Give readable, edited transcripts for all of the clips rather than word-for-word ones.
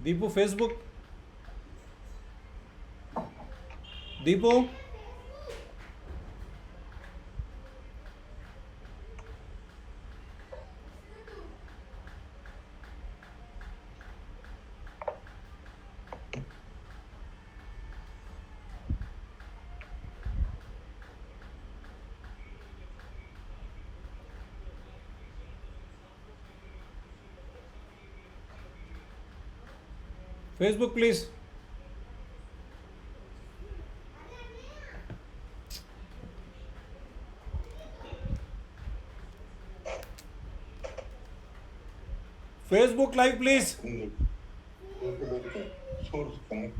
Deepu, Facebook. Deepu, Facebook, please. Facebook live, please. Source connect.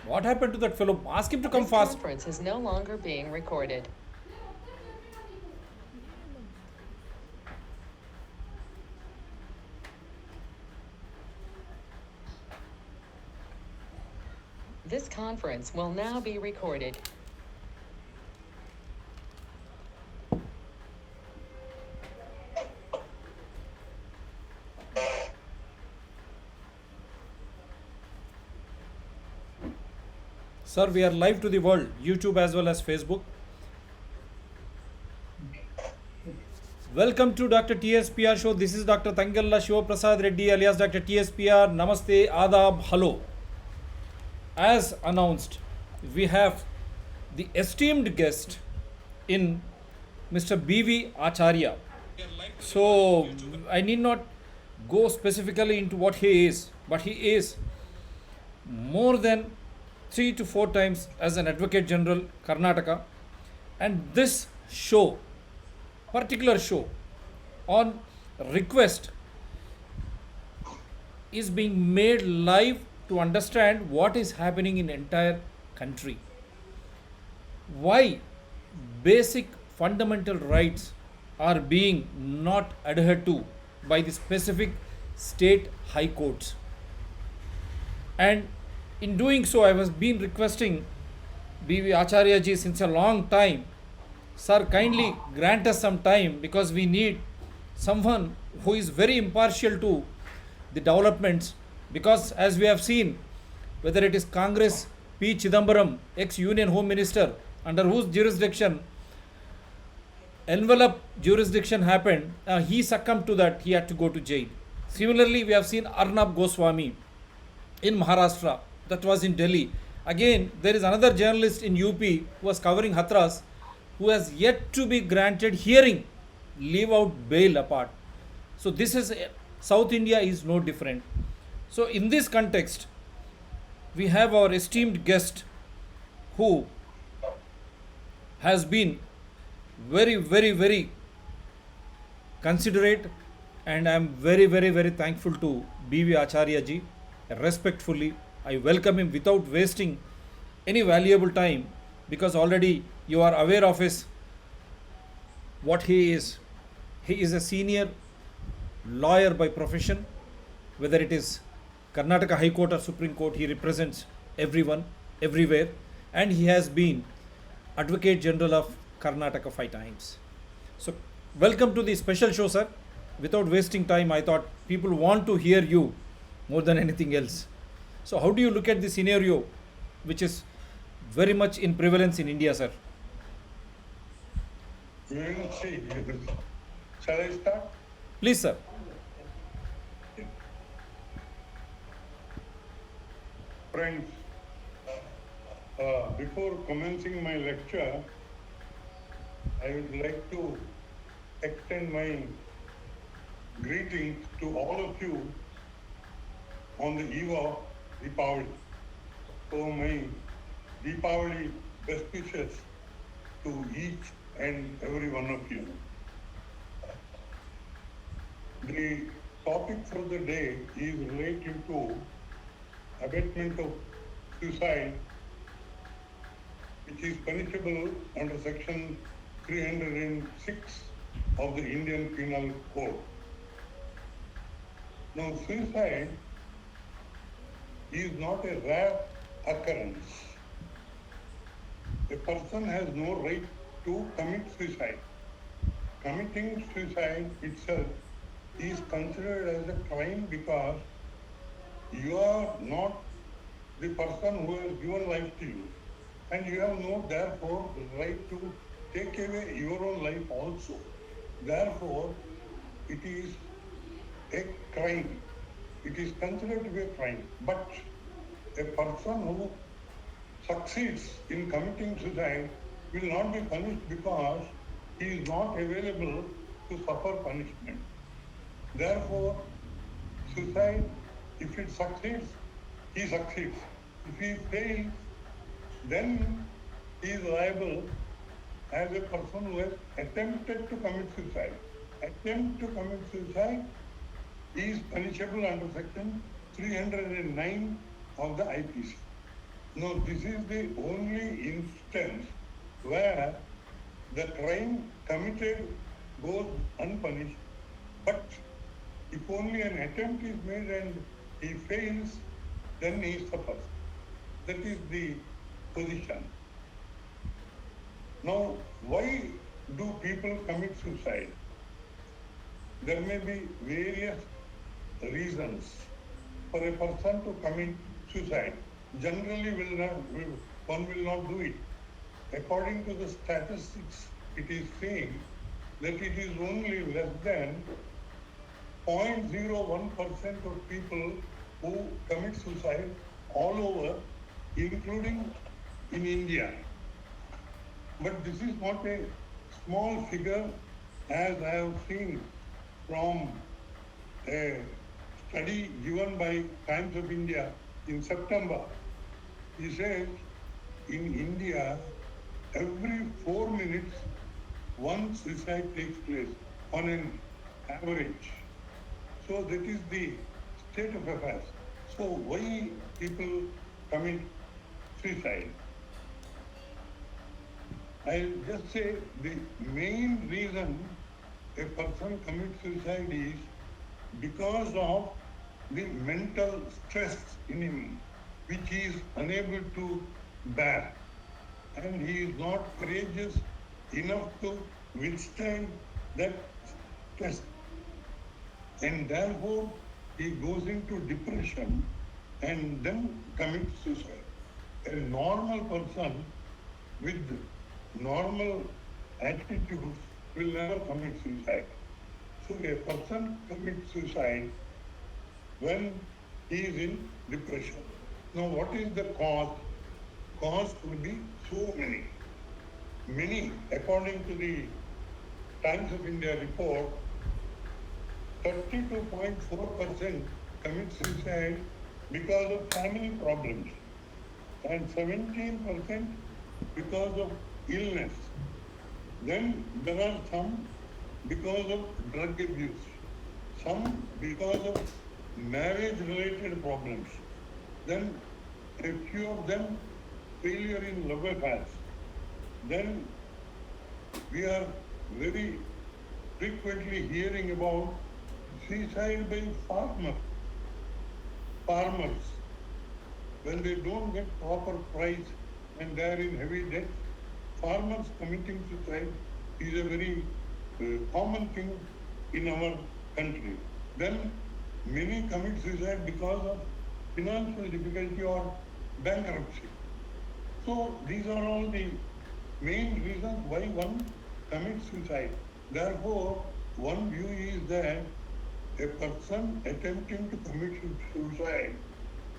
What happened to that fellow? Ask him to come This fast. conference is no longer being recorded. This conference will now be recorded. Sir, we are live to the world, YouTube as well as Facebook. Welcome to Dr. TSPR show. This is Dr. Tangalla Shiva Prasad Reddy alias Dr. TSPR. Namaste, Adab, hello. As announced, we have the esteemed guest in Mr. B.V. Acharya. So, I need not go specifically into what he is, but he is more than 3 to 4 times as an Advocate General Karnataka, and this show, particular show, on request is being made live to understand what is happening in entire country, why basic fundamental rights are being not adhered to by the specific state high courts. And in doing so, I was been requesting B.V. Acharya ji since a long time. Sir, kindly grant us some time because we need someone who is very impartial to the developments. Because as we have seen, whether it is Congress, P. Chidambaram, ex-Union Home Minister, under whose jurisdiction envelope jurisdiction happened, he succumbed to that, he had to go to jail. Similarly, we have seen Arnab Goswami in Maharashtra, that was in Delhi. Again, there is another journalist in UP who was covering Hathras, who has yet to be granted hearing, leave out bail apart. So this is, South India is no different. So in this context, we have our esteemed guest who has been very considerate, and I am very thankful to B.V. Acharya ji. Respectfully, I welcome him without wasting any valuable time, because already you are aware of his what he is. He is a senior lawyer by profession, whether it is Karnataka High Court or Supreme Court, he represents everyone, everywhere, and he has been Advocate General of Karnataka 5 times. So, welcome to the special show, sir. Without wasting time, I thought people want to hear you more than anything else. So, how do you look at the scenario, which is very much in prevalence in India, sir? We will see. Shall I start? Please, sir. Friends, before commencing my lecture, I would like to extend my greetings to all of you on the eve of Deepavali. So my Deepavali best wishes to each and every one of you. The topic for the day is related to abatement of suicide, which is punishable under section 306 of the Indian Penal Code. Now, suicide is not a rare occurrence. A person has no right to commit suicide. Committing suicide itself is considered as a crime because you are not the person who has given life to you, and you have no, therefore, right to take away your own life also. Therefore, it is a crime. It is considered to be a crime. But a person who succeeds in committing suicide will not be punished because he is not available to suffer punishment. Therefore, suicide, if it succeeds, he succeeds. If he fails, then he is liable as a person who has attempted to commit suicide. Attempt to commit suicide is punishable under section 309 of the IPC. Now, this is the only instance where the crime committed goes unpunished, but if only an attempt is made and he fails, then he suffers. That is the position. Now, why do people commit suicide? There may be various reasons for a person to commit suicide. Generally, one will not do it. According to the statistics, it is saying that it is only less than 0.01% of people who commit suicide all over, including in India. But this is not a small figure, as I have seen from a study given by Times of India in September. He says in India, every 4 minutes, one suicide takes place on an average. So that is the state of affairs. So why people commit suicide? I'll just say the main reason a person commits suicide is because of the mental stress in him, which he is unable to bear. And he is not courageous enough to withstand that stress. And therefore, he goes into depression and then commits suicide. A normal person with normal attitudes will never commit suicide. So a person commits suicide when he is in depression. Now, what is the cause? Cause could be so many. Many, according to the Times of India report, 32.4% commit suicide because of family problems and 17% because of illness. Then there are some because of drug abuse, some because of marriage-related problems, then a few of them failure in love affairs. Then we are very frequently hearing about suicide by farmers. When they don't get proper price and they are in heavy debt, farmers committing suicide is a very common thing in our country. Then many commit suicide because of financial difficulty or bankruptcy. So these are all the main reasons why one commits suicide. Therefore, one view is that a person attempting to commit suicide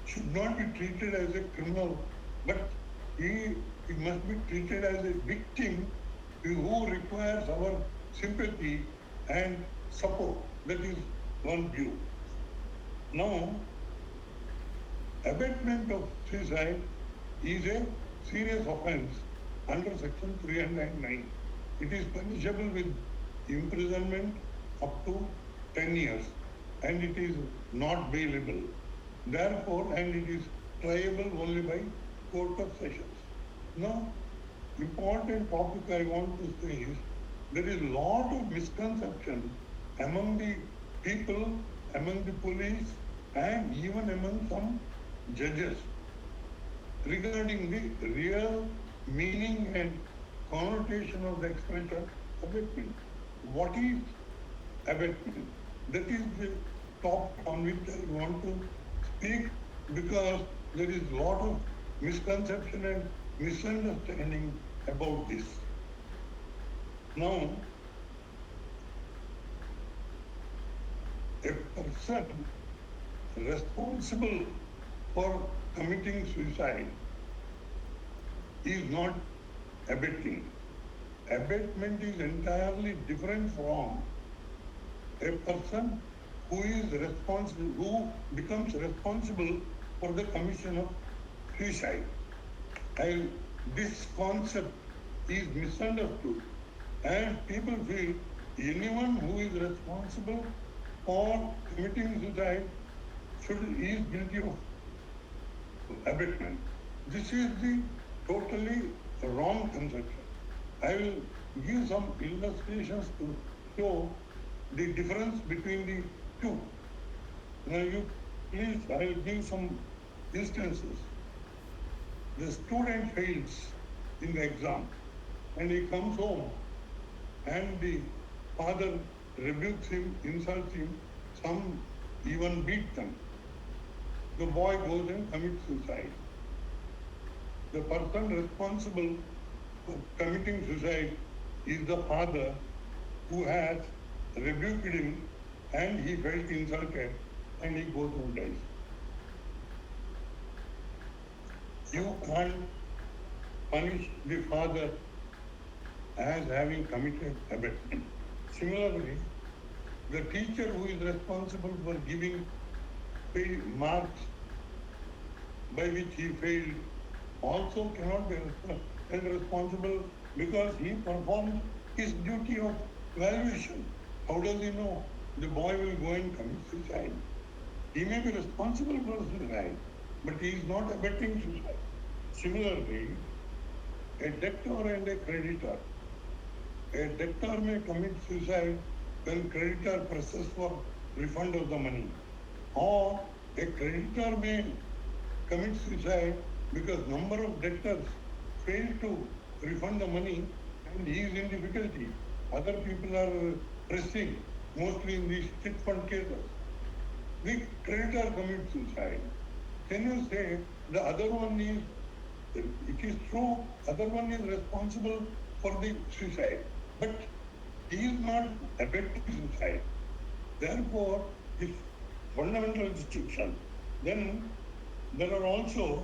should not be treated as a criminal, but he must be treated as a victim who requires our sympathy and support. That is one view. Now, abatement of suicide is a serious offence under section 309. It is punishable with imprisonment up to 10 years and it is not bailable. Therefore, and it is triable only by Court of Sessions. Now, important topic I want to say is there is a lot of misconception among the people among the police and even among some judges regarding the real meaning and connotation of the expression abatement. What is abatement? That is the top on which I want to speak because there is a lot of misconception and misunderstanding about this. Now, a person responsible for committing suicide is not abating. Abatement is entirely different from a person who is responsible, who becomes responsible for the commission of suicide. And this concept is misunderstood, and people feel anyone who is responsible for committing suicide is guilty of abatement. This is the totally wrong conception. I will give some illustrations to show the difference between the two. Now you please, I will give some instances. The student fails in the exam and he comes home and the father rebukes him, insults him, some even beat them. The boy goes and commits suicide. The person responsible for committing suicide is the father who has rebuked him and he felt insulted and he goes and dies. You can't punish the father as having committed abatement. Similarly, the teacher who is responsible for giving marks by which he failed also cannot be held responsible because he performed his duty of valuation. How does he know the boy will go and commit suicide? He may be responsible for suicide, but he is not abetting suicide. Similarly, a debtor and a creditor. A debtor may commit suicide when creditor presses for refund of the money. Or a creditor may commit suicide because number of debtors fail to refund the money and he is in difficulty. Other people are pressing, mostly in these chit fund cases. The creditor commits suicide. Can you say the other one is, it is true, other one is responsible for the suicide, but he is not abetting suicide. Therefore, this fundamental distinction. Then there are also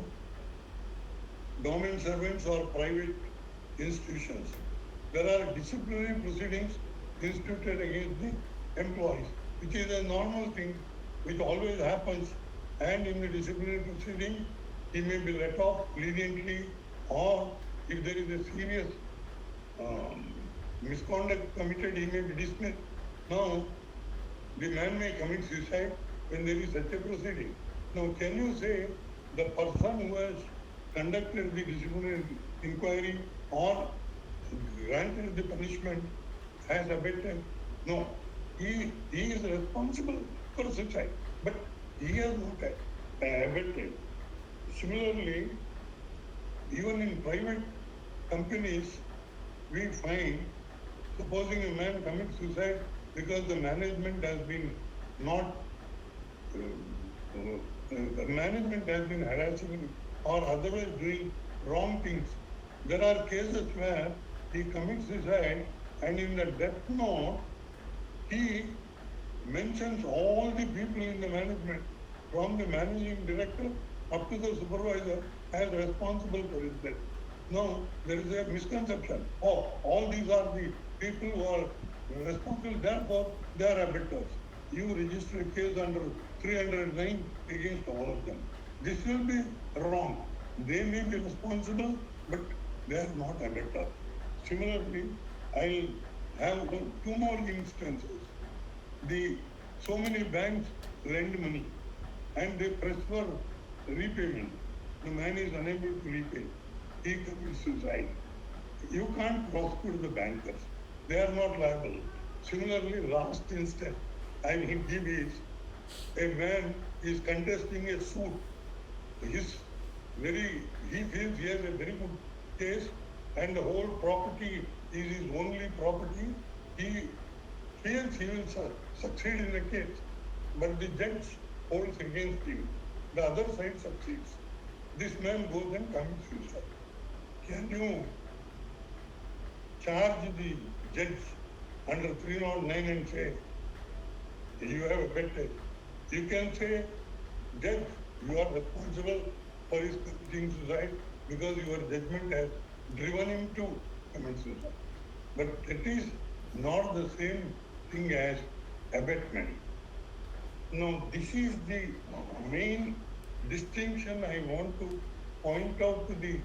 government servants or private institutions. There are disciplinary proceedings instituted against the employees, which is a normal thing which always happens, and in the disciplinary proceeding he may be let off leniently, or if there is a serious misconduct committed, he may be dismissed. Now, the man may commit suicide when there is such a proceeding. Now, can you say the person who has conducted the disciplinary inquiry or granted the punishment has abetted? No, he is responsible for suicide, but he has not abetted. Similarly, even in private companies, we find, supposing a man commits suicide because the management has been not, the management has been harassing him or otherwise doing wrong things. There are cases where he commits suicide and in the death note, he mentions all the people in the management, from the managing director up to the supervisor, as responsible for his death. Now, there is a misconception. Oh, all these are the people who are responsible, therefore they are abettors. You register a case under 309 against all of them. This will be wrong. They may be responsible, but they are not abettors. Similarly, I'll have two more instances. So many banks lend money and they press for repayment. The man is unable to repay. He commits suicide. You can't prosecute the bankers. They are not liable. Similarly, last instance I will give is a man is contesting a suit. His he feels he has a very good case and the whole property is his only property. He feels he will succeed in the case, but the judge holds against him. The other side succeeds. This man goes and commits suicide. Can you charge the judge under 309 and say, you have abetted? You can say, judge, you are responsible for his committing suicide because your judgment has driven him to commit suicide. But that is not the same thing as abetment. Now, this is the main distinction I want to point out to the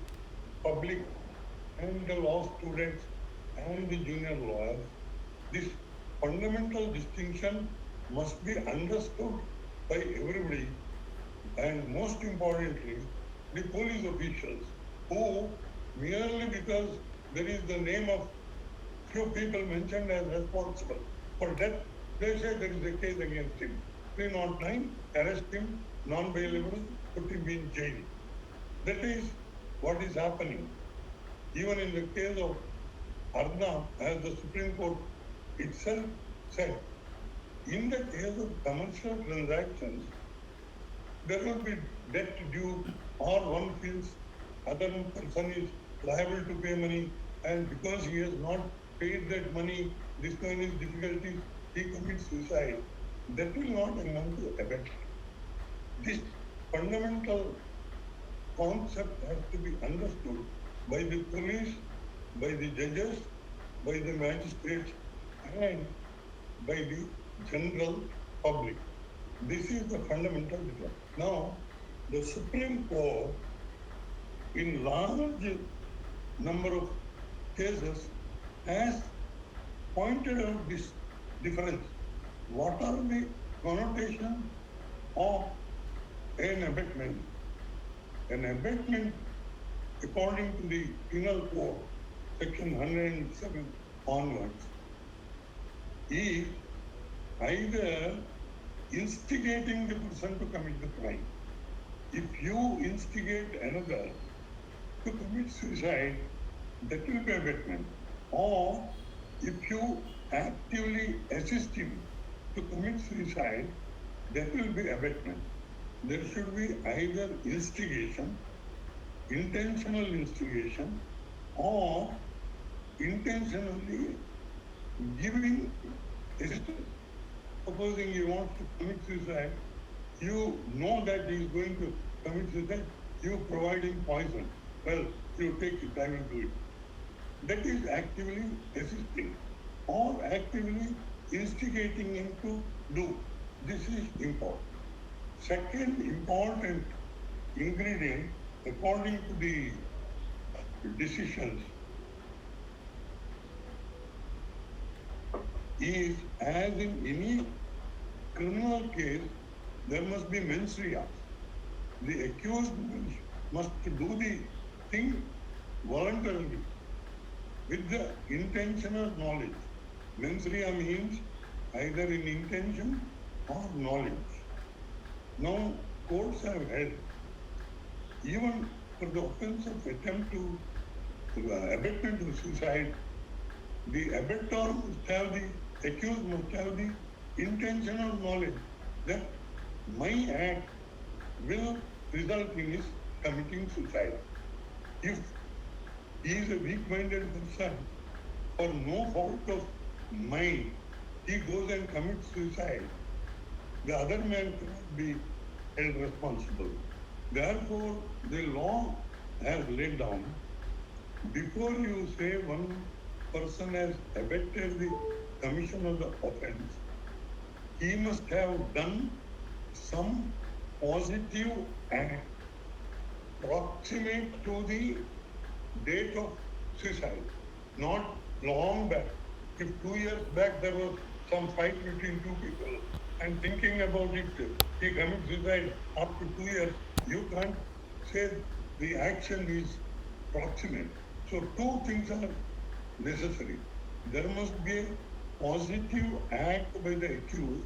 public and the law students and the junior lawyers. This fundamental distinction must be understood by everybody, and most importantly, the police officials, who merely because there is the name of few people mentioned as responsible for death, they say there is a case against him. 309, arrest him, non-bailable, put him in jail. That is what is happening. Even in the case of Arnab, as the Supreme Court itself said, in the case of commercial transactions, there will be debt due, or one feels other person is liable to pay money, and because he has not paid that money, this man is difficulties, he commits suicide. That will not amount to abetment. This fundamental concept has to be understood by the police, by the judges, by the magistrates, and by the general public. This is the fundamental difference. Now, the Supreme Court, in large number of cases, has pointed out this difference. What are the connotations of an abetment? An abetment, according to the Penal Code, section 107 onwards, is either instigating the person to commit the crime. If you instigate another to commit suicide, that will be abetment. Or if you actively assist him to commit suicide, that will be abetment. There should be either instigation, intentional instigation, or intentionally giving assistance. Supposing he wants to commit suicide, you know that he is going to commit suicide, you provide him poison. Well, you take it, I will do it. That is actively assisting or actively instigating him to do. This is important. Second important ingredient, according to the decisions, is as in any criminal case, there must be mens rea. The accused must do the thing voluntarily with the intention or knowledge. Mens rea means either in intention or knowledge. Now, courts have held, even for the offense of attempt to abetment to suicide, the abettor must have the accused must have the intention or knowledge that my act will result in his committing suicide. If he is a weak-minded person, for no fault of mine, he goes and commits suicide, the other man cannot be held responsible. Therefore, the law has laid down, before you say one person has abetted the commission of the offense, he must have done some positive act proximate to the date of suicide, not long back. If 2 years back there was some fight between two people and thinking about it, he commits suicide after 2 years, you can't say the action is proximate. So two things are necessary. There must be a positive act by the accused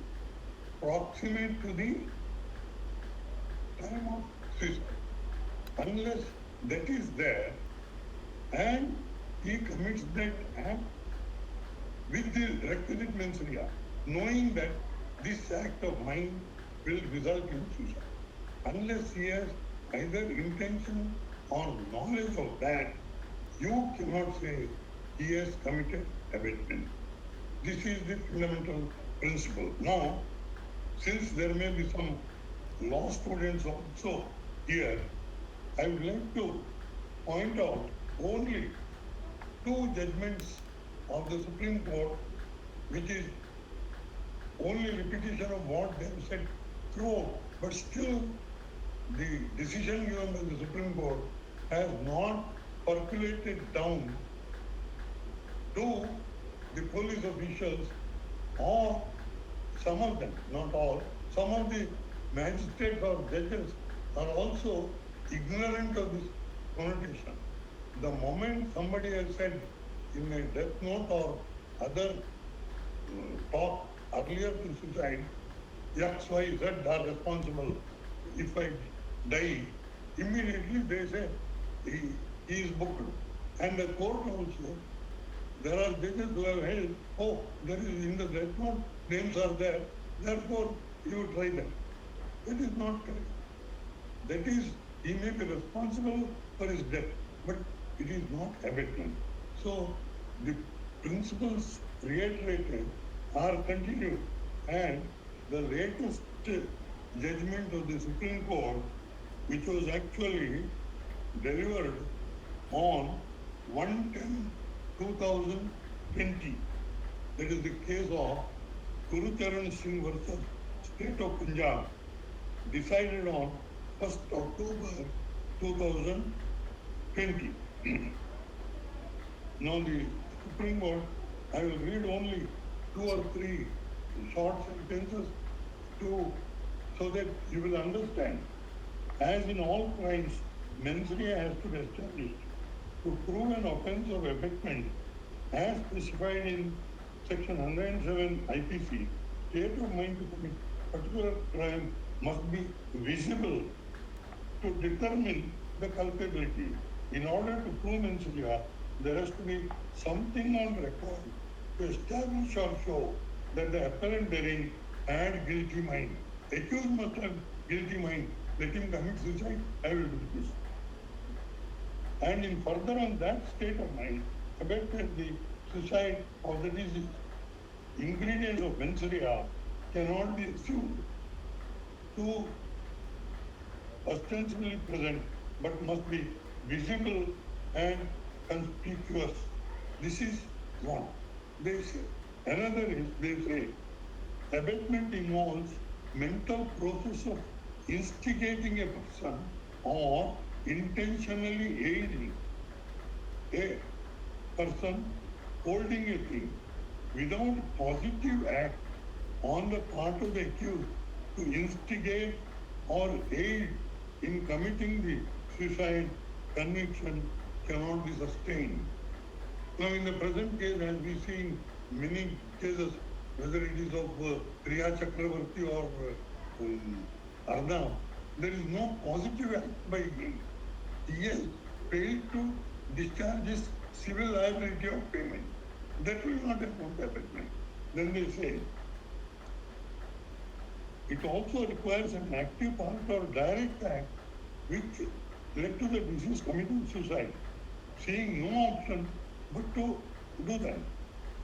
proximate to the time of suicide. Unless that is there and he commits that act with the requisite mens rea, knowing that this act of mine will result in suicide. Unless he has either intention or knowledge of that, you cannot say he has committed abatement. This is the fundamental principle. Now, since there may be some law students also here, I would like to point out only two judgments of the Supreme Court, which is only repetition of what they have said throughout, but still the decision given by the Supreme Court has not percolated down to the police officials or some of them, not all, some of the magistrates or judges are also ignorant of this connotation. The moment somebody has said in a death note or other talk earlier to suicide, X, Y, Z are responsible. If I die, immediately they say he is booked. And the court also, there are judges who have held, oh, there is in the death note, names are there, therefore you try them. That is not correct. That is, he may be responsible for his death, but it is not abatement. So the principles reiterated are continued, and the latest judgment of the Supreme Court, which was actually delivered on 1/10/2020, that is the case of Gurucharan Singh versus State of Punjab, decided on 1st October 2020. Now the Supreme Court, I will read only 2 or 3 short sentences so that you will understand. As in all crimes, mens rea has to be established. To prove an offence of abatement, as specified in Section 107 IPC, state of mind to commit particular crime must be visible to determine the culpability. In order to prove mens rea, there has to be something on record to establish or show that the appellant therein had guilty mind. Accused must have guilty mind. Let him commit suicide, I will do this. And in further on that state of mind, abated the suicide of the deceased. Ingredients of mens rea cannot be assumed to ostensibly present, but must be visible and conspicuous. This is one, they say. Another is, they say, abatement involves mental process of instigating a person or intentionally aiding a person holding a thing without positive act on the part of the accused to instigate or aid in committing the suicide. Conviction cannot be sustained. Now, in the present case, as we see in many cases, whether it is of Priya Chakravarti or Arnab, there is no positive act by him. He has failed to discharge his civil liability of payment. That will not amount to abatement. Then they say, it also requires an active part or direct act which led to the deceased committing suicide, seeing no option but to do that,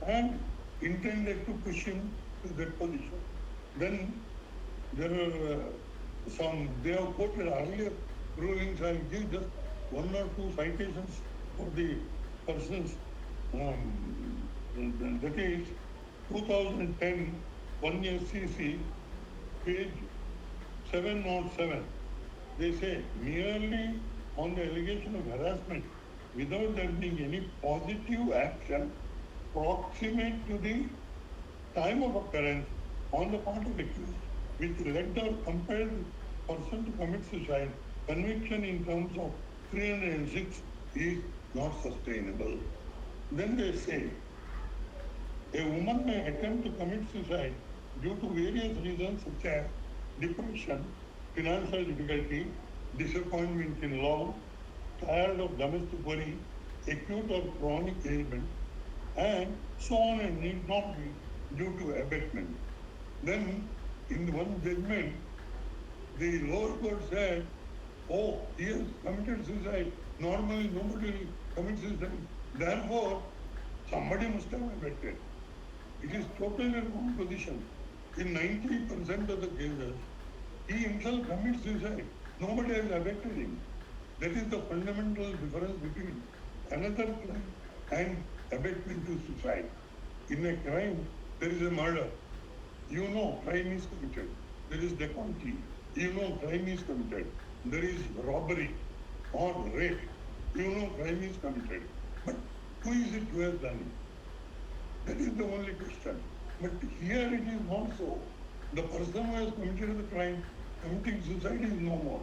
and intended to push him to that position. Then there are they have quoted earlier rulings. I'll give just 1 or 2 citations for the persons. That is 2010 1 SCC, page 707. They say, merely on the allegation of harassment without there being any positive action proximate to the time of occurrence on the part of the accused, which led or compelled person to commit suicide, conviction in terms of 306 is not sustainable. Then they say, a woman may attempt to commit suicide due to various reasons such as depression, financial difficulty, disappointment in love, tired of domestic worry, acute or chronic ailment, and so on, and need not be due to abatement. Then, in one judgment, the lower court said, oh, he has committed suicide. Normally, nobody will commit suicide. Therefore, somebody must have abetted. It is totally wrong position. In 90% of the cases, he himself commits suicide. Nobody has abetted him. That is the fundamental difference between another crime and abatement to suicide. In a crime, there is a murder. You know crime is committed. There is dacoity. You know crime is committed. There is robbery or rape. You know crime is committed. But who is it who has done it? That is the only question. But here it is not so. The person who has committed the crime, committing suicide is no more.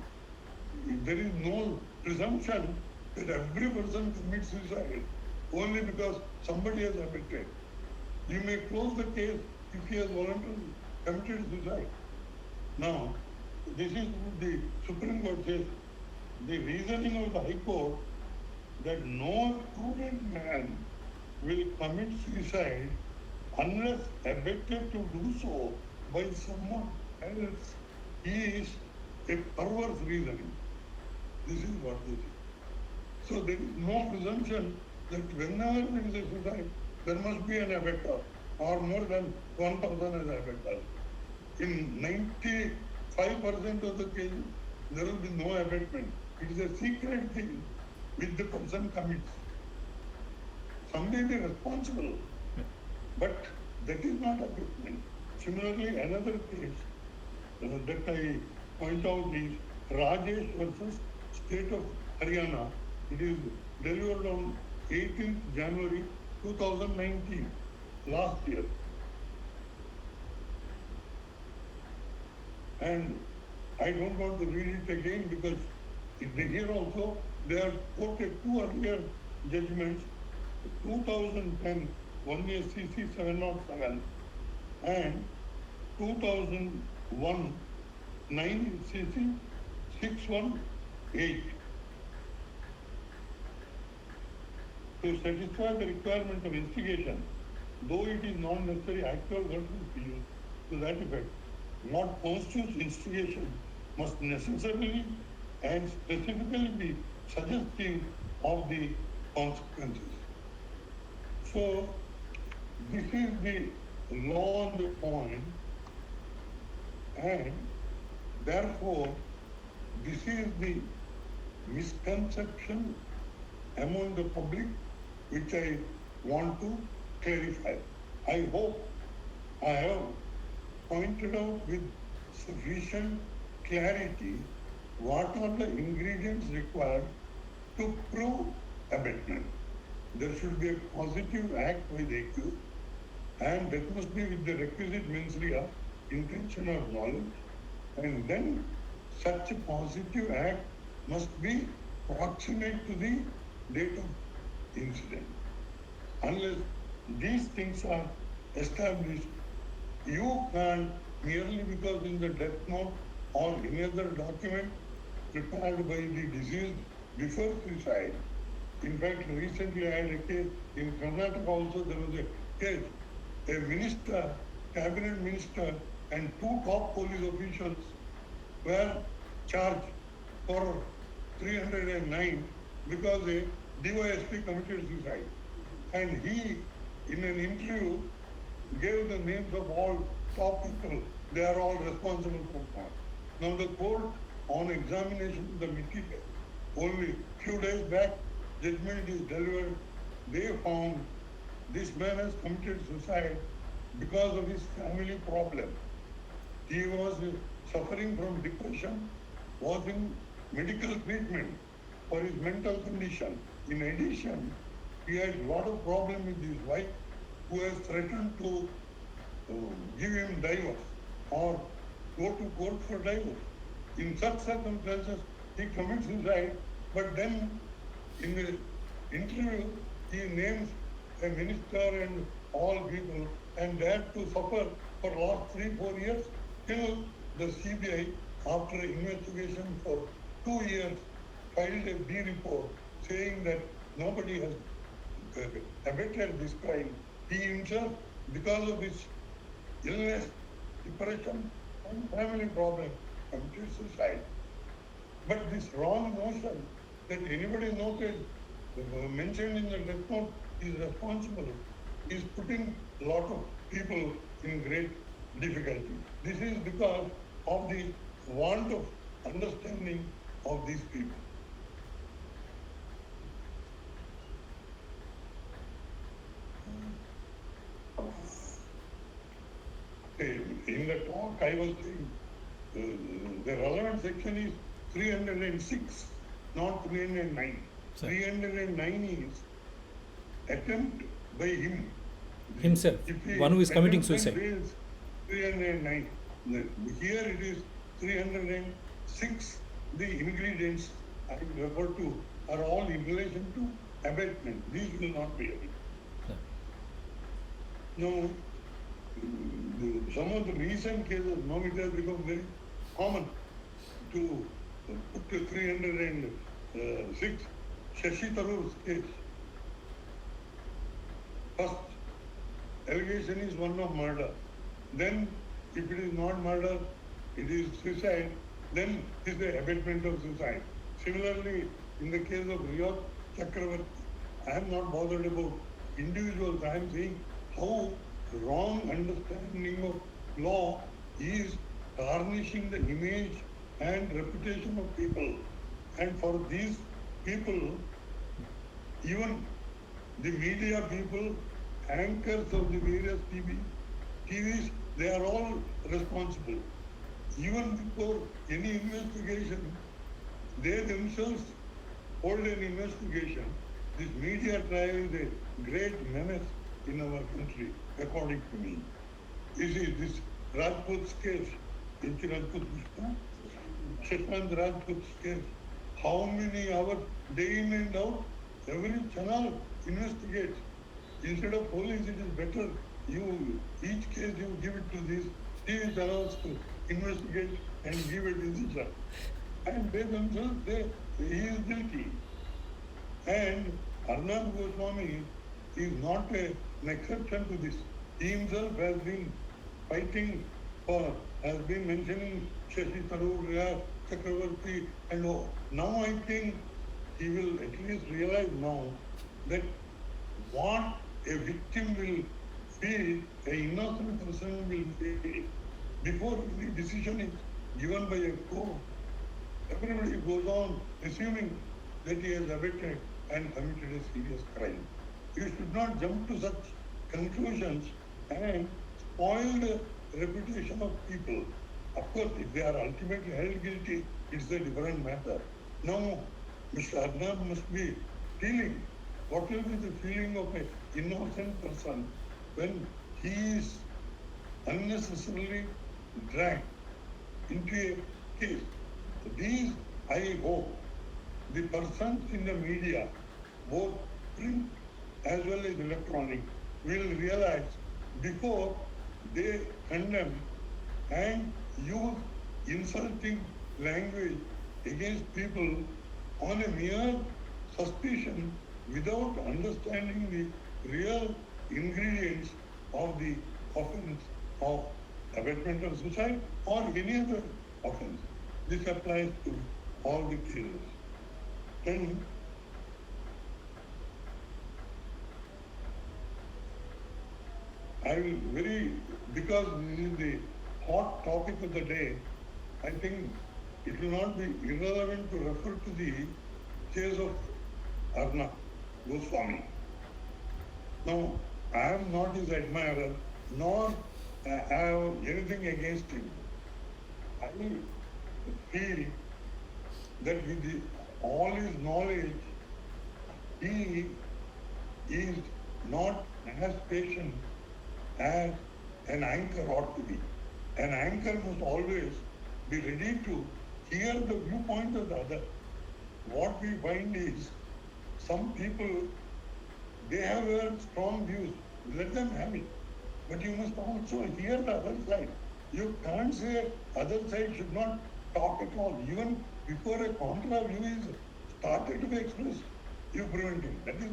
There is no presumption that every person commits suicide only because somebody has abetted. You may close the case if he has voluntarily committed suicide. Now, this is what the Supreme Court says. The reasoning of the High Court that no prudent man will commit suicide unless abetted to do so by someone else is a perverse reasoning. This is what this is. So there is no presumption that whenever there is a suicide, there must be an abetter or more than one person as abetter. In 95% of the cases, there will be no abatement. It is a secret thing which the person commits. Somebody is responsible, but that is not abatement. Similarly, another case that I point out is Rajesh versus State of Haryana. It is delivered on 18th January 2019, last year. And I don't want to read it again because here also they have quoted two earlier judgments, 2010 1 SCC 707 and 2001 9 SCC 618. To satisfy the requirement of instigation, though it is not necessary actual verbal use to that effect, what constitutes instigation must necessarily and specifically be suggestive of the consequences. So, this is the law on the point, and therefore, this is the misconception among the public which I want to clarify. I hope I have pointed out with sufficient clarity what are the ingredients required to prove abatement. There should be a positive act by the accused, and that must be with the requisite mens rea, intention or knowledge, and then such a positive act must be proximate to the date of incident. Unless these things are established, you can't merely because in the death note or any other document prepared by the deceased before suicide. In fact, recently I had a case in Karnataka also. There was a case, a minister, cabinet minister, and two top police officials were charged for 309 because a DYSP committed suicide. And he, in an interview, gave the names of all top people. They are all responsible for that. Now the court, on examination of the material, only few days back, judgment is delivered. They found this man has committed suicide because of his family problem. He was suffering from depression, was in medical treatment for his mental condition. In addition, he had a lot of problem with his wife, who has threatened to give him divorce or go to court for divorce. In such circumstances, he commits suicide, but then in the interview, he names a minister and all people, and they had to suffer for last 3-4 years till the CBI, after investigation for 2 years, filed a B report saying that nobody has abetted this crime. He himself, because of his illness, depression, and family problems, committed suicide. But this wrong notion that anybody noted mentioned in the death note is responsible is putting a lot of people in great difficulty. This is because of the want of understanding of these people. In the talk I was saying, the relevant section is 306, not 309. Sir. 309 is attempt by him. Himself, If he one who is committing attempts and suicide. fails, 309. Here it is 306. The ingredients I refer to are all in relation to abatement. These will not be abated. Sir. Now, some of the recent cases, now it has become very common to put to 306 Shashi Tharoor's case. First, allegation is one of murder. Then, if it is not murder, it is suicide, then it is the abatement of suicide. Similarly, in the case of Riyad Chakravarti, I am not bothered about individuals. I am saying how wrong understanding of law is tarnishing the image and reputation of people. And for these people, even the media people, anchors of the various TVs, they are all responsible. Even before any investigation, they themselves hold an investigation. This media trial is a great menace in our country, according to me. You see, this Rajput's case, Inchi Rajput Krishna, Shashwant Rajput's case, how many hours, day in and out, every channel investigates. Instead of police, it is better each case you give it to these TV channels to investigate and give a decision. And they themselves say he is guilty. And Arnab Goswami is not an exception to this. He himself has been fighting for, has been mentioning Shashi Tharoor, Chakravarti, and all. Now I think he will at least realize now that what a victim will feel, an innocent person will feel before the decision is given by a court. Everybody goes on assuming that he has abetted and committed a serious crime. You should not jump to such conclusions and spoil the reputation of people. Of course, if they are ultimately held guilty, it's a different matter. Now, Mr. Arnab must be feeling, what will be the feeling of an innocent person when he is unnecessarily dragged into a case. These, I hope, the persons in the media, both print as well as electronic, will realize before they condemn and use insulting language against people on a mere suspicion without understanding the real ingredients of the offense of abetment of suicide or any other offense. This applies to all the cases. And I will because this is the hot topic of the day, I think it will not be irrelevant to refer to the case of Arnab Goswami. Now, I am not his admirer, nor I have anything against him. I feel that with all his knowledge, he is not as patient as an anchor ought to be. An anchor must always be ready to hear the viewpoint of the other. What we find is some people, they have strong views, let them have it. But you must also hear the other side. You can't say other side should not talk at all. Even before a contra view is started to be expressed, you prevent it. That is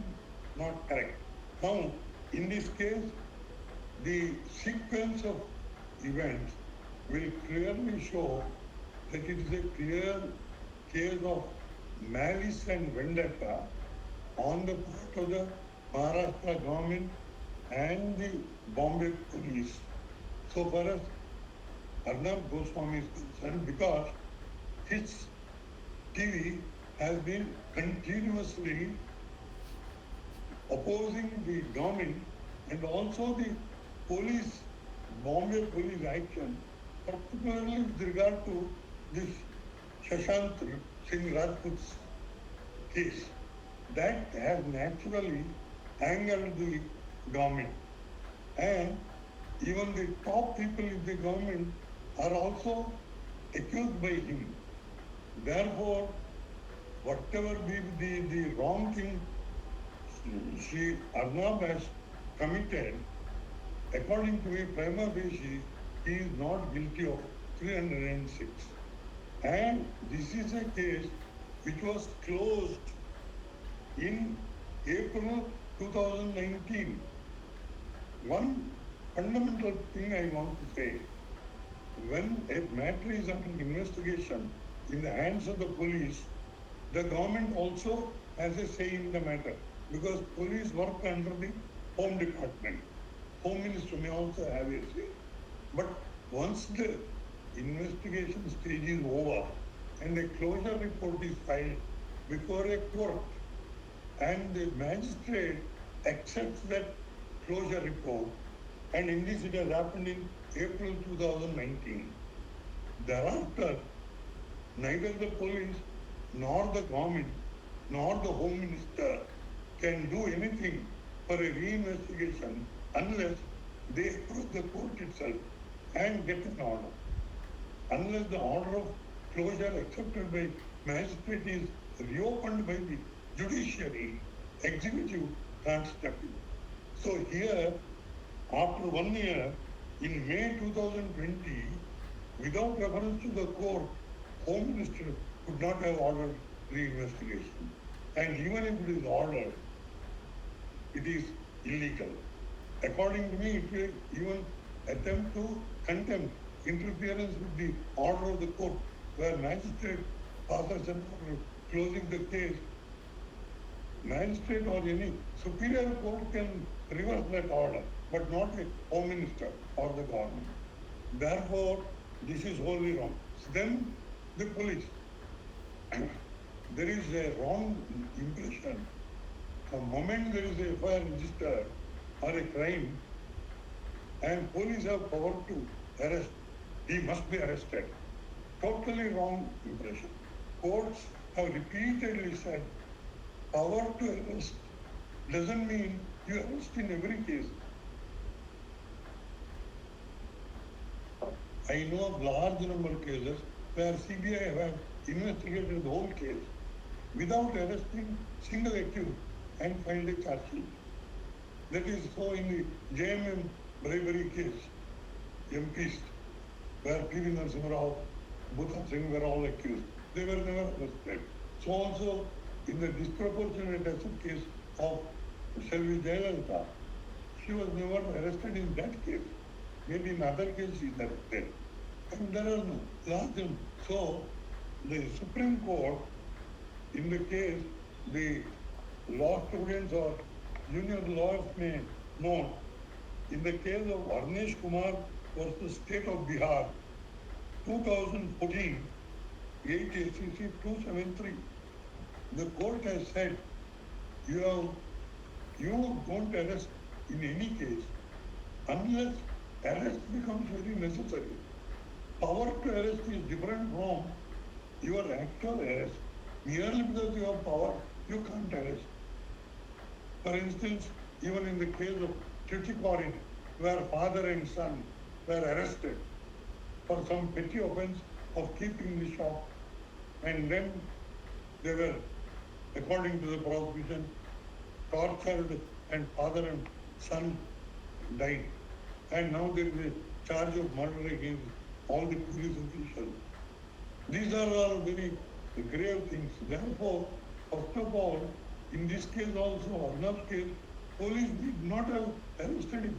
not correct. Now, in this case, the sequence of events will clearly show that it is a clear case of malice and vendetta on the part of the Maharashtra government and the Bombay police. So far as Arnab Goswami is concerned, because his TV has been continuously opposing the government and also the police, Bombay police action, particularly with regard to this Shashant Singh Rajput's case. That has naturally angered the government. And even the top people in the government are also accused by him. Therefore, whatever be the wrong thing Sri Arnab has committed, according to me, prima facie, he is not guilty of 306. And this is a case which was closed in April 2019. One fundamental thing I want to say, when a matter is under investigation in the hands of the police, the government also has a say in the matter because police work under the Home Department. Home Minister may also have a say. But once the investigation stage is over and a closure report is filed before a court and the magistrate accepts that closure report, and in this it has happened in April 2019. Thereafter, neither the police nor the government nor the Home Minister can do anything for a reinvestigation unless they approach the court itself and get an order. Unless the order of closure accepted by magistrate is reopened by the judiciary, executive can't step in. So here, after 1 year, in May 2020, without reference to the court, Home Minister could not have ordered reinvestigation. And even if it is ordered, it is illegal. According to me, it will even attempt to contempt interference with the order of the court, where magistrate passes an order closing the case. Magistrate or any superior court can reverse that order, but not a Home Minister or the government. Therefore, this is wholly wrong. Then the police. There is a wrong impression. The moment there is a FIR registered or a crime, and police have power to arrest, he must be arrested. Totally wrong impression. Courts have repeatedly said power to arrest doesn't mean you arrest in every case. I know of large number of cases where CBI have investigated the whole case without arresting single accused and filed a charge sheet. That is so in the JMM bribery case, MPs, where P.V. Narasimha Rao, Bhuta Singh were all accused. They were never arrested. So also in the disproportionate asset case of Selvi Jayalalitha, she was never arrested in that case. Maybe in other cases she is arrested. And there are no large. So the Supreme Court, in the case, the law students or junior lawyers may know, in the case of Arnesh Kumar versus State of Bihar, 2014, 8 ACC 273, the court has said, you don't arrest in any case unless arrest becomes very necessary. Power to arrest is different from your actual arrest. Merely because you have power, you can't arrest. For instance, even in the case of Tuticorin, where father and son were arrested for some petty offense of keeping the shop, and then they were, according to the prosecution, tortured, and father and son died. And now there is a charge of murder against all the police officials. These are all very grave things. Therefore, first of all, in this case also, Arnab's case, police did not have arrested him.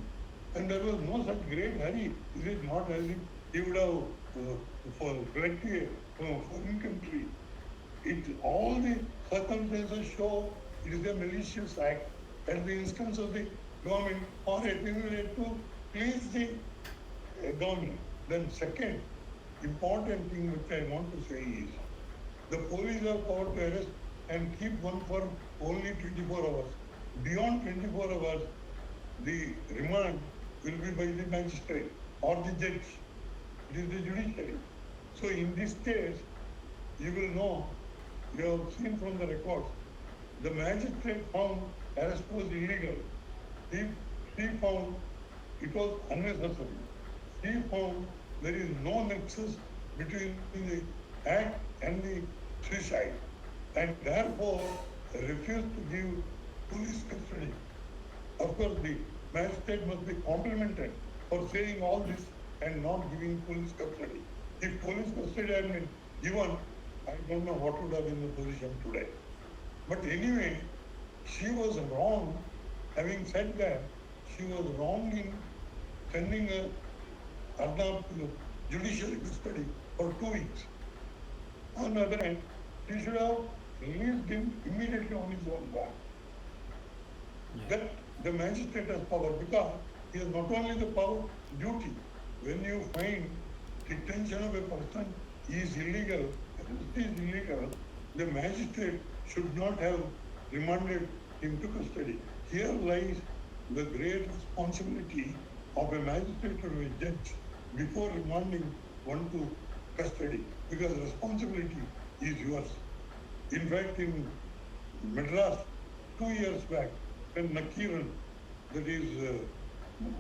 And there was no such great hurry. It is not as if he would have fled to a foreign country. All the circumstances show it is a malicious act at the instance of the government or attenuated to please the government. Then second important thing which I want to say is the police are power to arrest and keep one for only 24 hours. Beyond 24 hours, the remand will be by the magistrate or the judge. It is the judiciary. So in this case, you will know, you have seen from the records, the magistrate found arrest was illegal. He found it was unnecessary. He found there is no nexus between the act and the suicide, and therefore refused to give police custody. Of course, the magistrate must be complimented for saying all this and not giving police custody. If police custody had been given, I don't know what would have been the position today. But anyway, she was wrong. Having said that, she was wrong in sending Arnab to judicial custody for 2 weeks. On the other hand, she should have released him immediately on his own back. That the magistrate has power, because he has not only the power, duty. When you find detention of a person is illegal, arrest is illegal, the magistrate should not have remanded him to custody. Here lies the great responsibility of a magistrate or a judge before remanding one to custody, because responsibility is yours. In fact, in Madras, 2 years back, when Nakiran, that is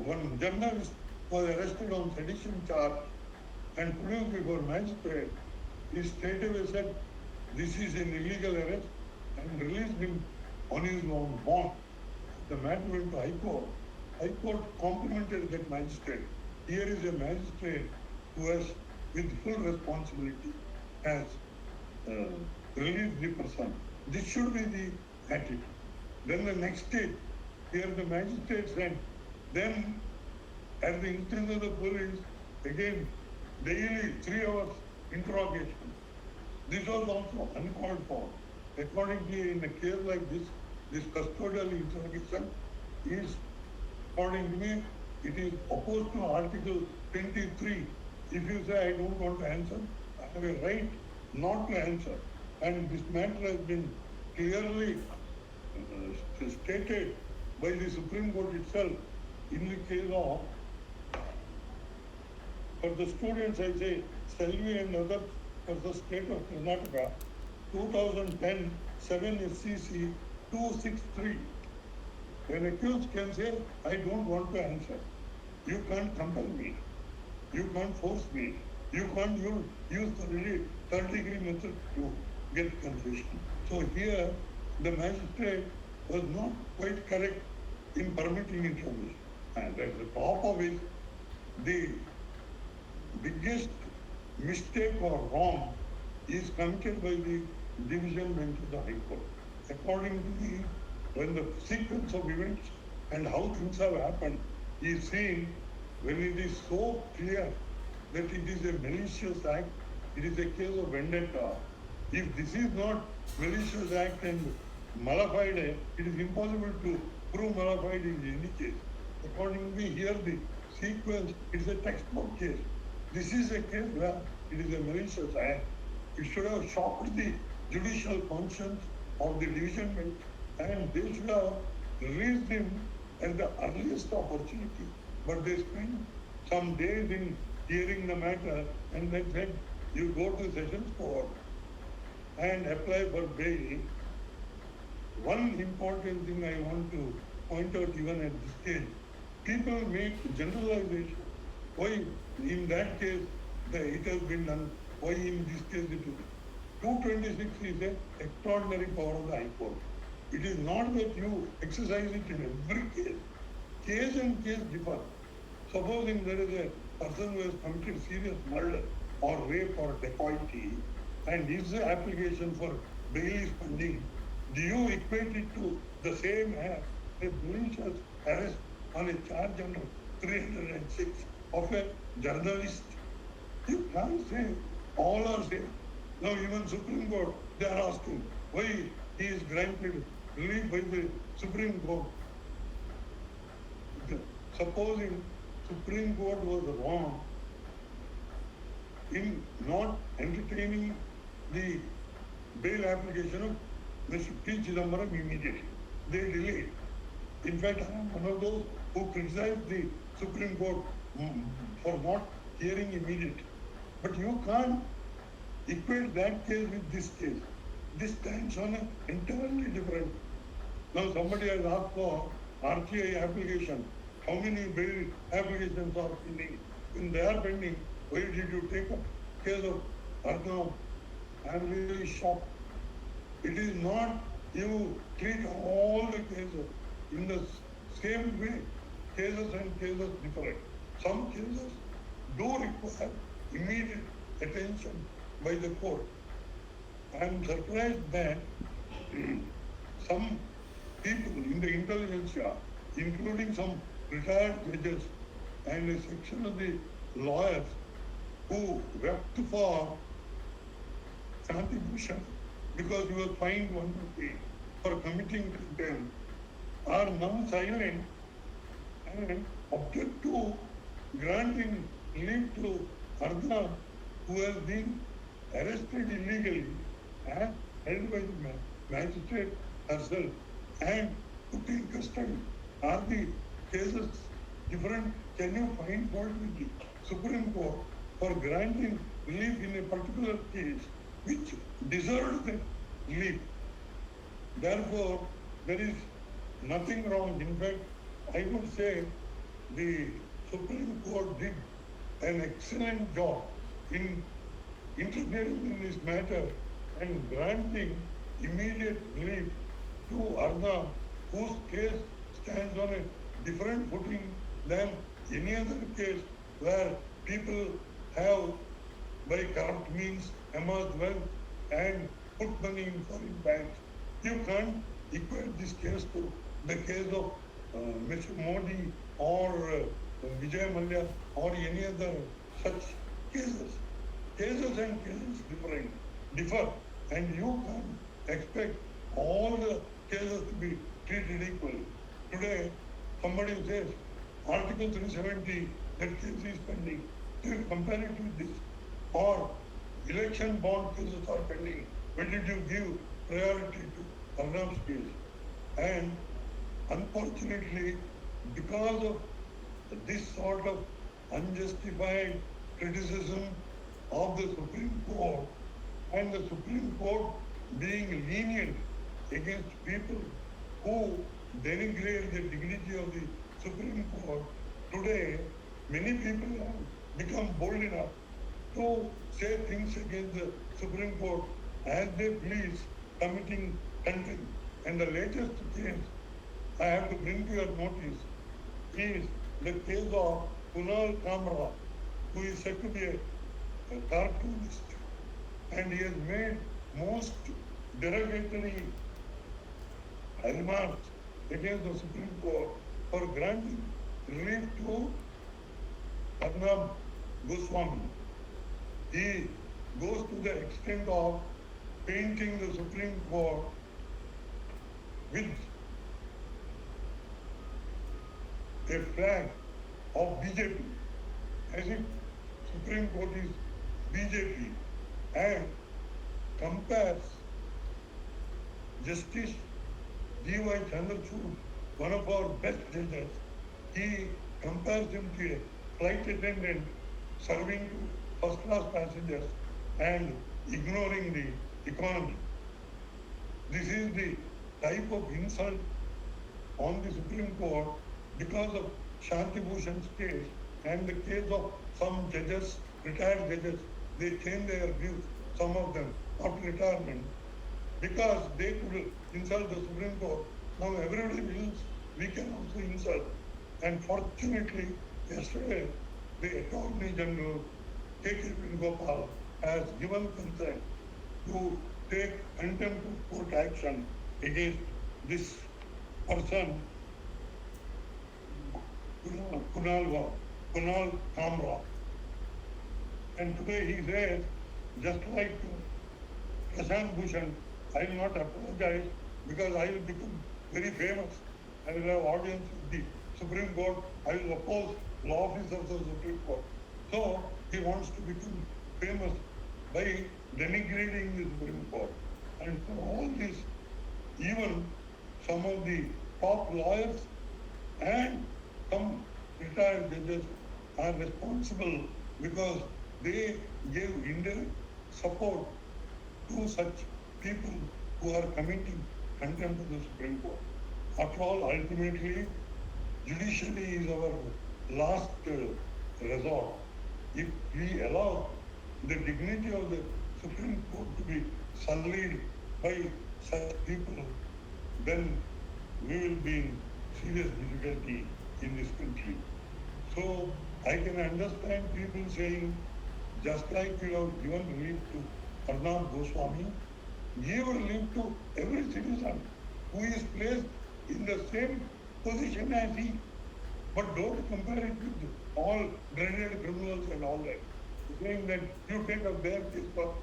one journalist, was arrested on sedition charge and produced before magistrate, he straightaway said, this is an illegal arrest, and released him on his own bond. The matter went to High Court. High Court complimented that magistrate. Here is a magistrate who has, with full responsibility, has released the person. This should be the attitude. Then the next day, here the magistrate said, then at the instance of the police, again, daily 3 hours interrogation. This was also uncalled for. Accordingly, in a case like this custodial interrogation is, according to me, it is opposed to Article 23. If you say, I don't want to answer, I have a right not to answer. And this matter has been clearly stated by the Supreme Court itself in the case of, for the students I say, Selvi and others for the state of Karnataka, 2010, 7 SCC 263. An accused can say, I don't want to answer. You can't compel me. You can't force me. You can't use the third degree method to get confession. So here, the magistrate was not quite correct in permitting information. And at the top of it, the biggest mistake or wrong is committed by the division bench of the High Court. According to me, when the sequence of events and how things have happened is seen, when it is so clear that it is a malicious act, it is a case of vendetta. If this is not malicious act and mala-fide, it is impossible to prove mala-fide in any case. According to me, here the sequence is a textbook case. This is a case where it is a malicious act. It should have shocked the judicial conscience of the division bench, and they should have released him at the earliest opportunity. But they spent some days in hearing the matter and then said, you go to Sessions Court and apply for bail. One important thing I want to point out even at this stage, people make generalization. Why in that case it has been done, why in this case it is. 226 is an extraordinary power of the High Court. It is not that you exercise it in every case. case and case differ. Supposing there is a person who has committed serious murder or rape or dacoity and his application for bail is pending, do you equate it to the same as a malicious arrest on a charge under 306 of a journalist? You can't say all are same. Now even Supreme Court, they are asking why he is granted relief by the Supreme Court. Supposing Supreme Court was wrong in not entertaining the bail application of Mr. P. Chidambaram immediately. They delayed. In fact, I am one of those who criticized the Supreme Court for not hearing immediately. But you can't equate that case with this case. This stands on an entirely different. Now somebody has asked for RTI application. How many bail applications are pending? When they are pending, why did you take up case of Arnab? I am really shocked. It is not you treat all the cases in the same way. Cases and cases different. Some cases do require immediate attention by the court. I am surprised that some people in the intelligentsia, including some retired judges and a section of the lawyers who wept for Shanti Bhushan because he was fined 1 rupee for committing contempt, are now silent and object to granting leave to Arnab, who has been arrested illegally and held by the magistrate herself and put in custody. Are the cases different? Can you find fault with the Supreme Court for granting relief in a particular case which deserves the relief? Therefore, there is nothing wrong. In fact, I would say the Supreme Court did an excellent job in interfering in this matter and granting immediate relief to Arnab, whose case stands on a different footing than any other case where people have by corrupt means amassed wealth and put money in foreign banks. You can't equate this case to the case of Mr. Modi or Vijay Mallya or any other such cases. Cases and cases differ, and you can't expect all the cases to be treated equally. Today, somebody says Article 370, that case is pending. Do you compare it with this? Or election bond cases are pending. When did you give priority to Arnab's case? And unfortunately, because of this sort of unjustified criticism of the Supreme Court and the Supreme Court being lenient against people who denigrate the dignity of the Supreme Court, today many people have become bold enough to say things against the Supreme Court as they please, committing contempt. And the latest case I have to bring to your notice is the case of Kunal Kamra, who is said to be a cartoonist, and he has made most derogatory remarks against the Supreme Court for granting relief to Arnab Goswami. He goes to the extent of painting the Supreme Court with a flag of BJP, as if Supreme Court is BJP, and compares Justice D.Y. Chandrachud, one of our best judges, he compares him to a flight attendant serving to first-class passengers and ignoring the economy. This is the type of insult on the Supreme Court because of Shanti Bhushan's case and the case of some judges, retired judges. They changed their views, some of them, after retirement, because they could insult the Supreme Court. Now everybody believes we can also insult. And fortunately, yesterday, the Attorney General, K.K. Venugopal, has given consent to take contempt of court action against this person, Kunal Kamra. And today he says, just like Prashant Bhushan, I will not apologize because I will become very famous. I will have audience with the Supreme Court. I will oppose law office of the Supreme Court. So he wants to become famous by denigrating the Supreme Court. And for all this, even some of the top lawyers and some retired judges are responsible because they gave indirect support to such people who are committing contempt of the Supreme Court. After all, ultimately, judiciary is our last resort. If we allow the dignity of the Supreme Court to be sullied by such people, then we will be in serious difficulty in this country. So I can understand people saying, just like you have given relief to Arnab Goswami, give relief to every citizen who is placed in the same position as he. But don't compare it with all dreaded criminals and all that. Saying that you take up their case first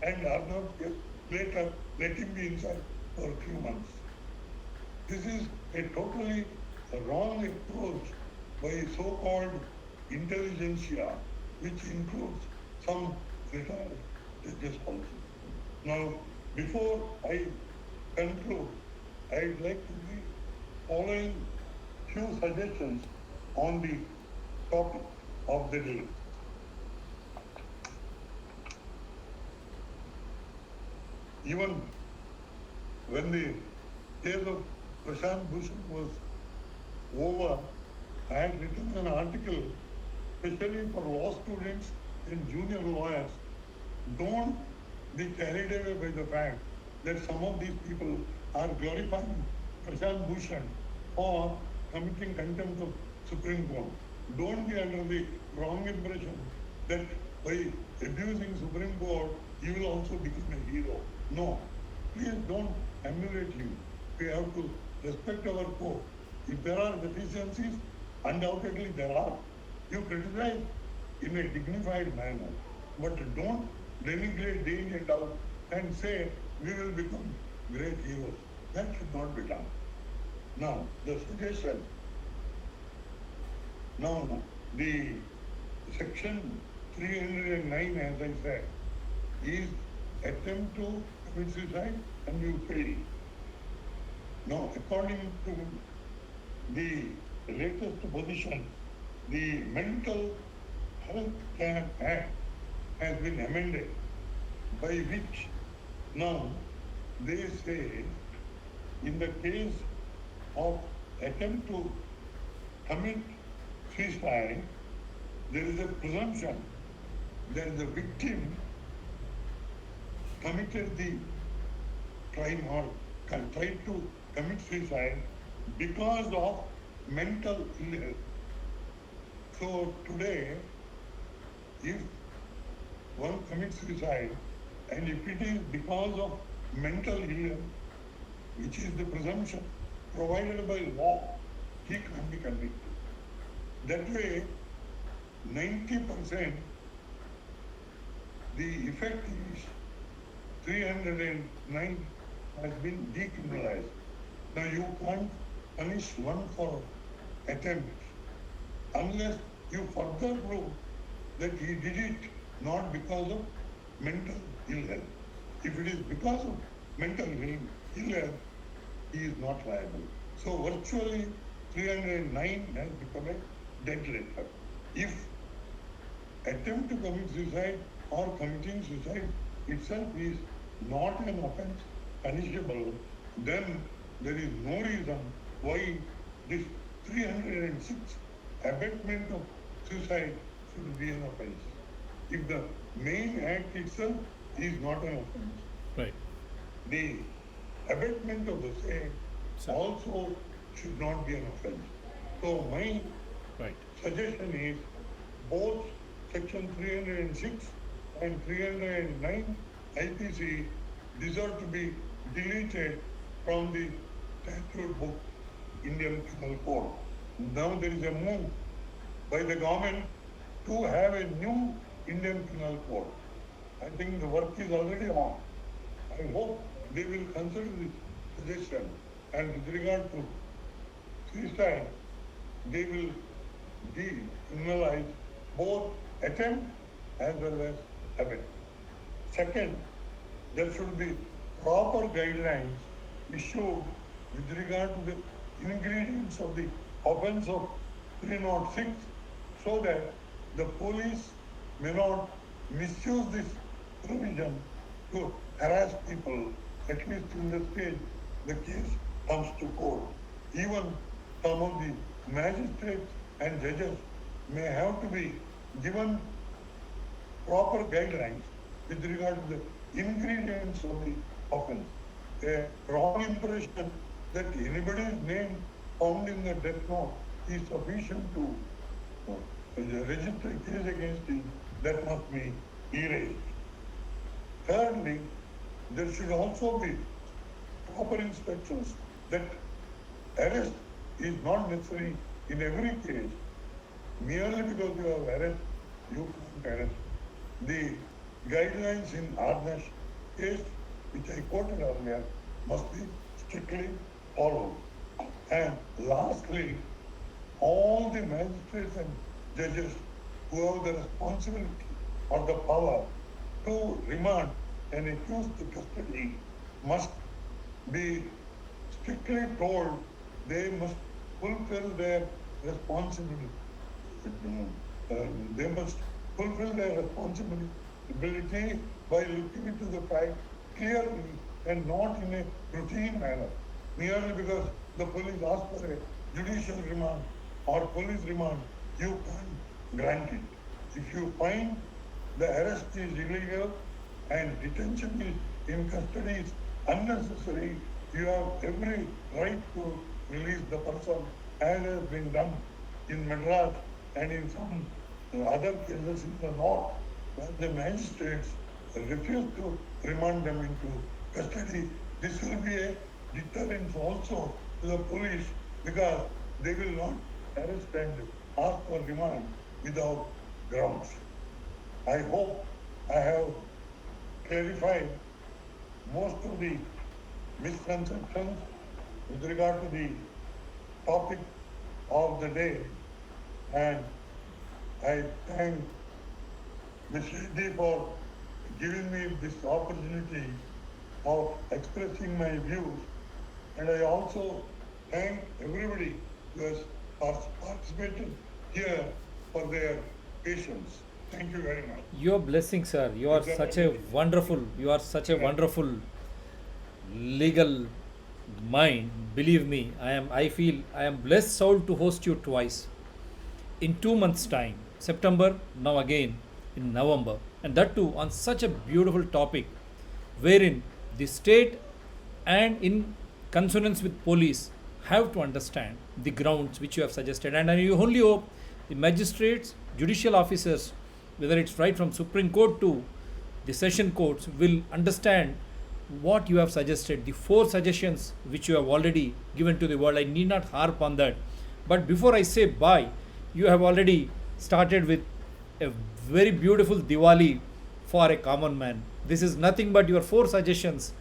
and Arnab case later, let him be inside for a few months. This is a totally wrong approach by so-called intelligentsia, which includes some retired judges also. Now, before I conclude, I'd like to be following few suggestions on the topic of the day. Even when the case of Prashant Bhushan was over, I had written an article, especially for law students and junior lawyers. Don't be carried away by the fact that some of these people are glorifying Prashant Bhushan for committing contempt of Supreme Court. Don't be under the wrong impression that by abusing Supreme Court, you will also become a hero. No, please don't emulate him. We have to respect our court. If there are deficiencies, undoubtedly there are. You criticize in a dignified manner, but don't denigrate day in and out and say we will become great heroes. That should not be done. Now, the suggestion. Now, the section 309, as I said, is attempt to commit suicide and you fail. Now, according to the latest position, the Mental Health Care Act has been amended, by which now they say in the case of attempt to commit suicide, there is a presumption that the victim committed the crime or tried to commit suicide because of mental illness. So today, if one commits suicide and if it is because of mental illness, which is the presumption provided by law, he can't be convicted. That way, 90% the effect is 309 has been decriminalized. Now you can't punish one for attempt unless you further prove that he did it not because of mental illness. If it is because of mental illness, he is not liable. So virtually 309 has become a dead letter. If attempt to commit suicide or committing suicide itself is not an offense punishable, then there is no reason why this 306 abatement of suicide should be an offense. If the main act itself is not an offense, Right. the abatement of the same Sir. also should not be an offense. So my Right. suggestion is both section 306 and 309 IPC deserve to be deleted from the statute book, Indian Penal Code. Now there is a move by the government to have a new Indian Penal Code. I think the work is already on. I hope they will consider this suggestion, and with regard to suicide, they will decriminalize both attempt as well as abet. Second, there should be proper guidelines issued with regard to the ingredients of the offense of 306 so that the police may not misuse this provision to harass people, at least in the stage the case comes to court. Even some of the magistrates and judges may have to be given proper guidelines with regard to the ingredients of the offense. A wrong impression that anybody's name found in the death note is sufficient to register a case against him, that must be erased. Thirdly, there should also be proper instructions that arrest is not necessary in every case. Merely because you have arrest, you can't arrest. The guidelines in Arnash case, which I quoted earlier, must be strictly followed. And lastly, all the magistrates and judges who have the responsibility or the power to remand an accused to custody must be strictly told they must fulfill their responsibility. They must fulfill their responsibility by looking into the fact clearly and not in a routine manner. Merely because the police ask for a judicial remand or police remand, you can't grant it. If you find the arrest is illegal and detention is in custody is unnecessary, you have every right to release the person, as has been done in Madras and in some other cases in the north, where the magistrates refuse to remand them into custody. This will be a deterrent also to the police, because they will not arrest and ask for remand without grounds. I hope I have clarified most of the misconceptions with regard to the topic of the day, and I thank Ms. Reddy for giving me this opportunity of expressing my views, and I also thank everybody who has participated here for their patience. Thank you very much. Your blessing, sir. You are such a wonderful legal mind. Believe me, I feel I am blessed soul to host you twice. In 2 months' time, September, now again in November, and that too on such a beautiful topic, wherein the state and in consonance with police have to understand the grounds which you have suggested, and you only hope the magistrates, judicial officers, whether it's right from Supreme Court to the session courts, will understand what you have suggested, the 4 suggestions which you have already given to the world. I need not harp on that. But before I say bye, you have already started with a very beautiful Diwali for a common man. This is nothing but your 4 suggestions: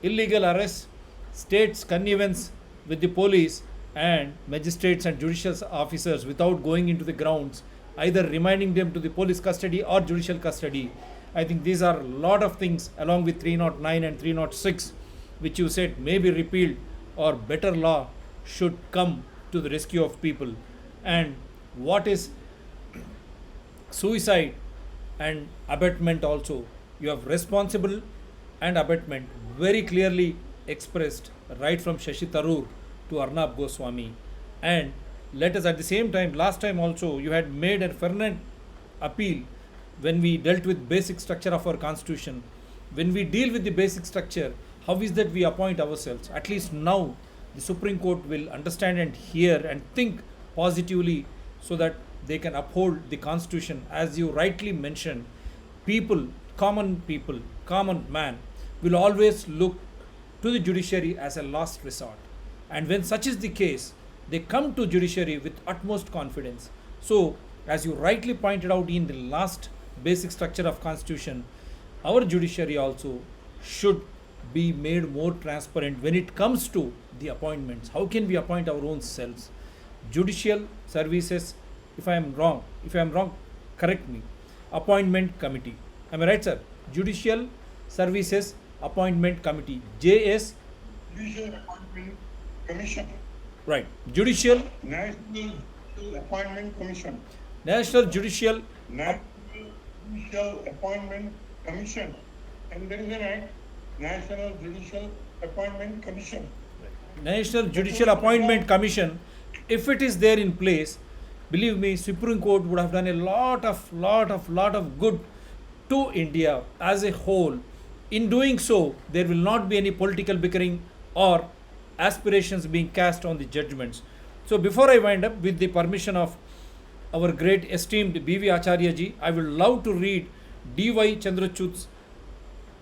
illegal arrest, state's connivance with the police, and magistrates and judicial officers without going into the grounds, either reminding them to the police custody or judicial custody. I think these are a lot of things, along with 309 and 306, which you said may be repealed, or better law should come to the rescue of people. And what is suicide and abatement also, you have responsible and abatement very clearly expressed, right from Shashi Tharoor to Arnab Goswami. And let us at the same time, last time also you had made a fervent appeal when we dealt with basic structure of our constitution. When we deal with the basic structure, how is that we appoint ourselves? At least now the Supreme Court will understand and hear and think positively so that they can uphold the constitution. As you rightly mentioned, people, common man will always look to the judiciary as a last resort. And when such is the case, they come to judiciary with utmost confidence. So, as you rightly pointed out in the last basic structure of constitution, our judiciary also should be made more transparent when it comes to the appointments. How can we appoint our own selves? Judicial services, if I am wrong, correct me. Appointment committee. Am I right, sir? Judicial Services Appointment Committee. JS, Judicial Appointment Commission, right. Judicial, National Appointment Commission, National Judicial, National Judicial Appointment Commission, and there is an act, National Judicial Appointment Commission. National Judicial Appointment Commission. If it is there in place, believe me, Supreme Court would have done a lot of good to India as a whole. In doing so, there will not be any political bickering or aspirations being cast on the judgments. So, before I wind up, with the permission of our great esteemed B.V. Acharya ji, I would love to read D.Y. Chandrachud's,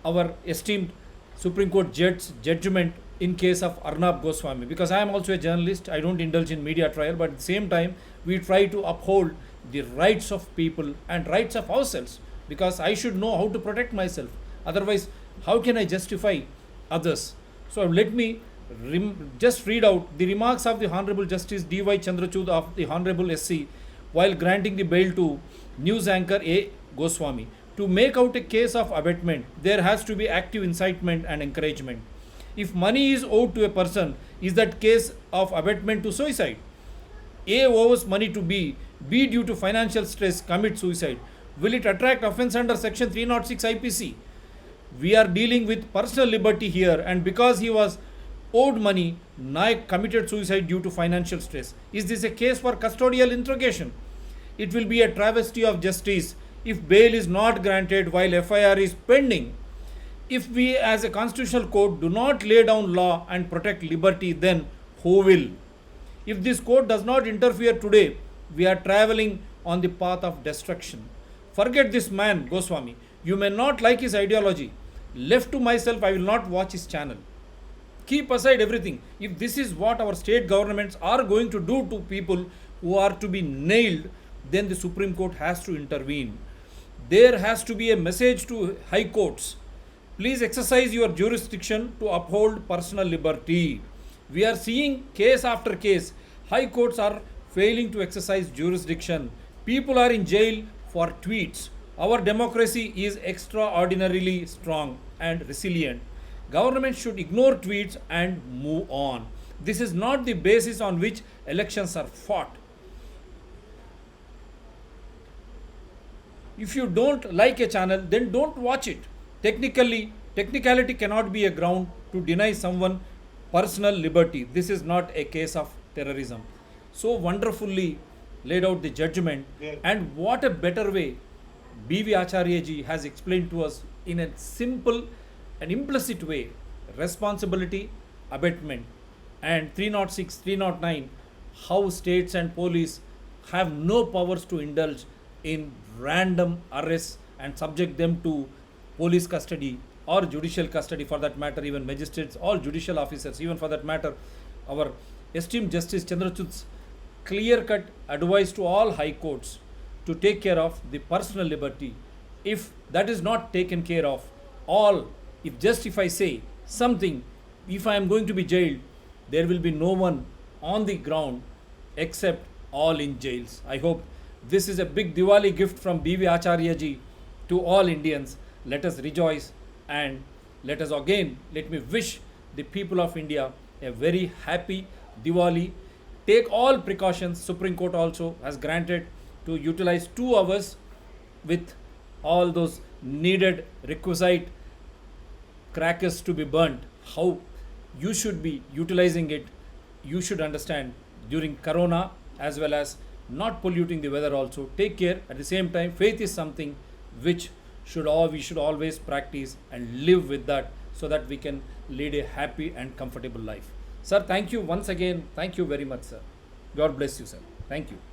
our esteemed Supreme Court judge's judgment in case of Arnab Goswami. Because I am also a journalist, I don't indulge in media trial, but at the same time, we try to uphold the rights of people and rights of ourselves. Because I should know how to protect myself. Otherwise, how can I justify others? So let me just read out the remarks of the Honorable Justice D.Y. Chandrachud of the Honorable SC while granting the bail to news anchor A. Goswami. To make out a case of abetment, there has to be active incitement and encouragement. If money is owed to a person, is that case of abetment to suicide? A owes money to B due to financial stress commits suicide. Will it attract offence under section 306 IPC? We are dealing with personal liberty here, and because he was owed money, Naik committed suicide due to financial stress. Is this a case for custodial interrogation? It will be a travesty of justice if bail is not granted while FIR is pending. If we as a constitutional court do not lay down law and protect liberty, then who will? If this court does not interfere today, we are traveling on the path of destruction. Forget this man, Goswami. You may not like his ideology. Left to myself, I will not watch his channel. Keep aside everything. If this is what our state governments are going to do to people who are to be nailed, then the Supreme Court has to intervene. There has to be a message to high courts. Please exercise your jurisdiction to uphold personal liberty. We are seeing case after case. High courts are failing to exercise jurisdiction. People are in jail for tweets. Our democracy is extraordinarily strong and resilient. Government should ignore tweets and move on. This is not the basis on which elections are fought. If you don't like a channel, then don't watch it. Technicality cannot be a ground to deny someone personal liberty. This is not a case of terrorism. So wonderfully laid out the judgment, Yes. and what a better way B.V. Acharya ji has explained to us in a simple and implicit way. Responsibility, abetment, and 306, 309, how states and police have no powers to indulge in random arrests and subject them to police custody or judicial custody, for that matter, even magistrates or judicial officers, even for that matter. Our esteemed Justice Chandrachud's clear-cut advice to all high courts to take care of the personal liberty. If that is not taken care of, if I say something, if I am going to be jailed, there will be no one on the ground except all in jails. I hope this is a big Diwali gift from B.V. Acharya ji to all Indians. Let us rejoice, and let me wish the people of India a very happy Diwali. Take all precautions. Supreme Court also has granted to utilize 2 hours with all those needed requisite crackers to be burnt. How you should be utilizing it, you should understand during Corona, as well as not polluting the weather also. Take care. At the same time, faith is something which we should always practice and live with that, so that we can lead a happy and comfortable life. Sir, thank you once again. Thank you very much, sir. God bless you, sir. Thank you.